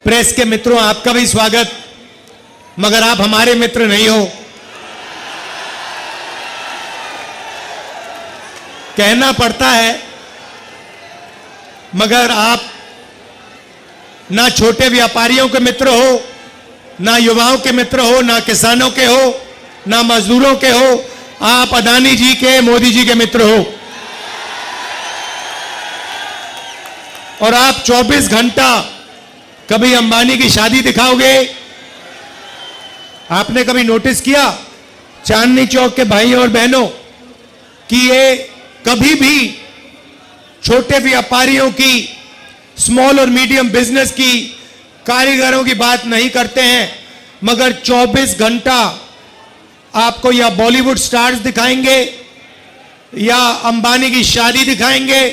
Press के मित्रों, आपका भी स्वागत। मगर आप हमारे मित्र नहीं हो। कहना पड़ता है, मगर आप ना छोटे व्यापारियों के मित्र हो, ना युवाओं के मित्र हो, ना किसानों के हो, ना मजदूरों के हो। आप अदानी जी के, मोदी जी के मित्र हो। और आप 24 घंटा कभी अंबानी की शादी दिखाओगे? आपने कभी नोटिस किया चांदनी चौक के भाइयों और बहनों कि ये कभी भी छोटे व्यापारियों की, स्मॉल और मीडियम बिजनेस की, कारीगरों की बात नहीं करते हैं, मगर 24 घंटा आपको या बॉलीवुड स्टार्स दिखाएंगे, या अंबानी की शादी दिखाएंगे,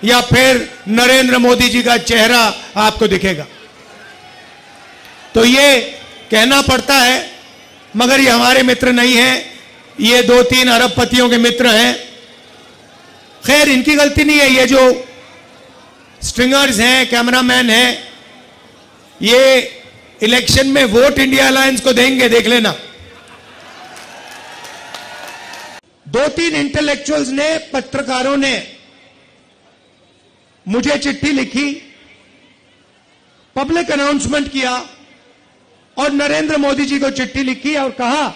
या फिर नरेंद्र मोदी जी का चेहरा आपको दिखेगा। तो ये कहना पड़ता है, मगर ये हमारे मित्र नहीं हैं। ये 2-3 अरबपतियों के मित्र हैं। खैर, इनकी गलती नहीं है। ये जो स्ट्रिंगर्स हैं, कैमरामैन हैं, ये इलेक्शन में वोट इंडिया अलायंस को देंगे, देख लेना। 2-3 इंटेलेक्चुअल्स ने, पत्रकारों ने मुझे चिट्ठी लिखी, पब्लिक अनाउंसमेंट किया और नरेंद्र मोदी जी को चिट्ठी लिखी और कहा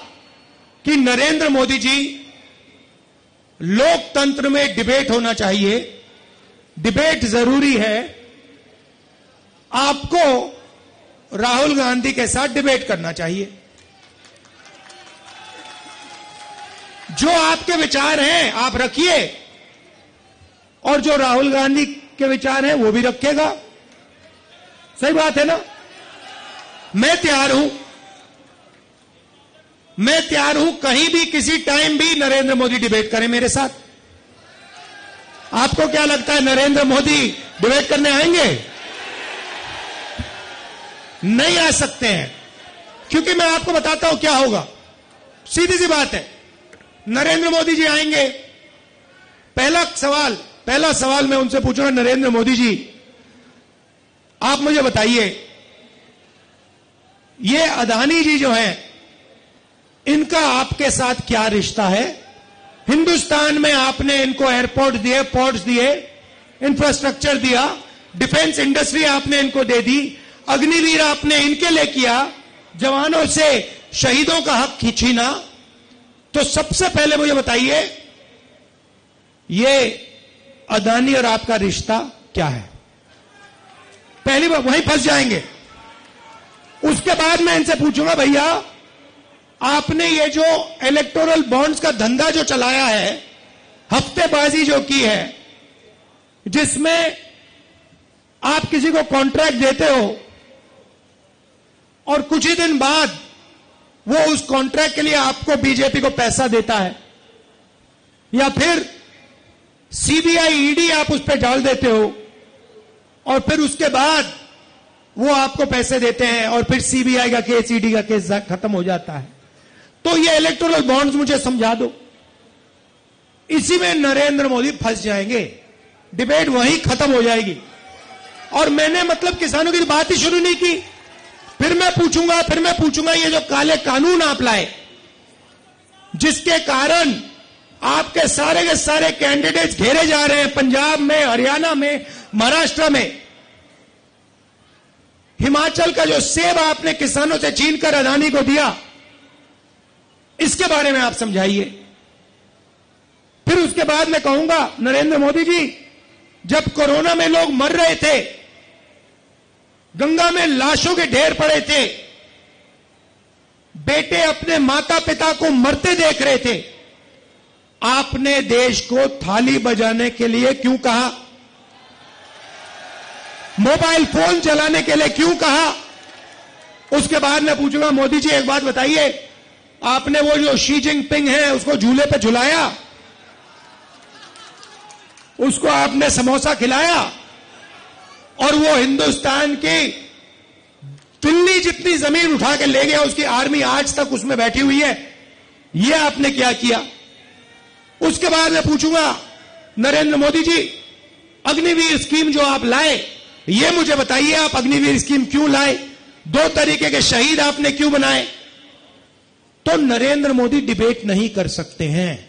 कि नरेंद्र मोदी जी, लोकतंत्र में डिबेट होना चाहिए, डिबेट जरूरी है, आपको राहुल गांधी के साथ डिबेट करना चाहिए। जो आपके विचार हैं आप रखिए, और जो राहुल गांधी के विचार हैं वो भी रखेगा। सही बात है ना? मैं तैयार हूं, कहीं भी, किसी टाइम भी नरेंद्र मोदी डिबेट करें मेरे साथ। आपको क्या लगता है नरेंद्र मोदी डिबेट करने आएंगे? नहीं आ सकते हैं, क्योंकि मैं आपको बताता हूं क्या होगा। सीधी सी बात है, नरेंद्र मोदी जी आएंगे, पहला सवाल मैं उनसे पूछूंगा, नरेंद्र मोदी जी, आप मुझे बताइए, ये अदानी जी जो हैं, इनका आपके साथ क्या रिश्ता है? हिंदुस्तान में आपने इनको एयरपोर्ट दिए, पोर्ट्स दिए, इंफ्रास्ट्रक्चर दिया, डिफेंस इंडस्ट्री आपने इनको दे दी, अग्निवीर आपने इनके लिए किया, जवानों से शहीदों का हक खींचीना। तो सबसे पहले मुझे बताइए, ये अदानी और आपका रिश्ता क्या है? पहली बार वहीं फंस जाएंगे। उसके बाद मैं इनसे पूछूंगा, भैया आपने ये जो इलेक्टोरल बॉन्ड्स का धंधा जो चलाया है, हफ्तेबाजी जो की है, जिसमें आप किसी को कॉन्ट्रैक्ट देते हो और कुछ ही दिन बाद वो उस कॉन्ट्रैक्ट के लिए आपको, बीजेपी को पैसा देता है, या फिर सीबीआई, ईडी आप उस पर डाल देते हो और फिर उसके बाद वो आपको पैसे देते हैं और फिर सीबीआई का केस, ईडी का केस खत्म हो जाता है। तो ये इलेक्टोरल बॉन्ड्स मुझे समझा दो। इसी में नरेंद्र मोदी फंस जाएंगे, डिबेट वहीं खत्म हो जाएगी। और मैंने मतलब किसानों की बात ही शुरू नहीं की। फिर मैं पूछूंगा ये जो काले कानून आप लाए, जिसके कारण आपके सारे के सारे कैंडिडेट्स घेरे जा रहे हैं, पंजाब में, हरियाणा में, महाराष्ट्र में। हिमाचल का जो सेब आपने किसानों से छीनकर अदानी को दिया, इसके बारे में आप समझाइए। फिर उसके बाद मैं कहूंगा, नरेंद्र मोदी जी, जब कोरोना में लोग मर रहे थे, गंगा में लाशों के ढेर पड़े थे, बेटे अपने माता पिता को मरते देख रहे थे, आपने देश को थाली बजाने के लिए क्यों कहा? मोबाइल फोन चलाने के लिए क्यों कहा? उसके बाद मैं पूछूंगा, मोदी जी एक बात बताइए, आपने वो जो शी जिनपिंग है उसको झूले पे झुलाया, उसको आपने समोसा खिलाया, और वो हिंदुस्तान की दिल्ली जितनी जमीन उठा के ले गया, उसकी आर्मी आज तक उसमें बैठी हुई है। ये आपने क्या किया? उसके बाद मैं पूछूंगा, नरेंद्र मोदी जी, अग्निवीर स्कीम जो आप लाए, ये मुझे बताइए, आप अग्निवीर स्कीम क्यों लाए? 2 तरीके के शहीद आपने क्यों बनाए? तो नरेंद्र मोदी डिबेट नहीं कर सकते हैं।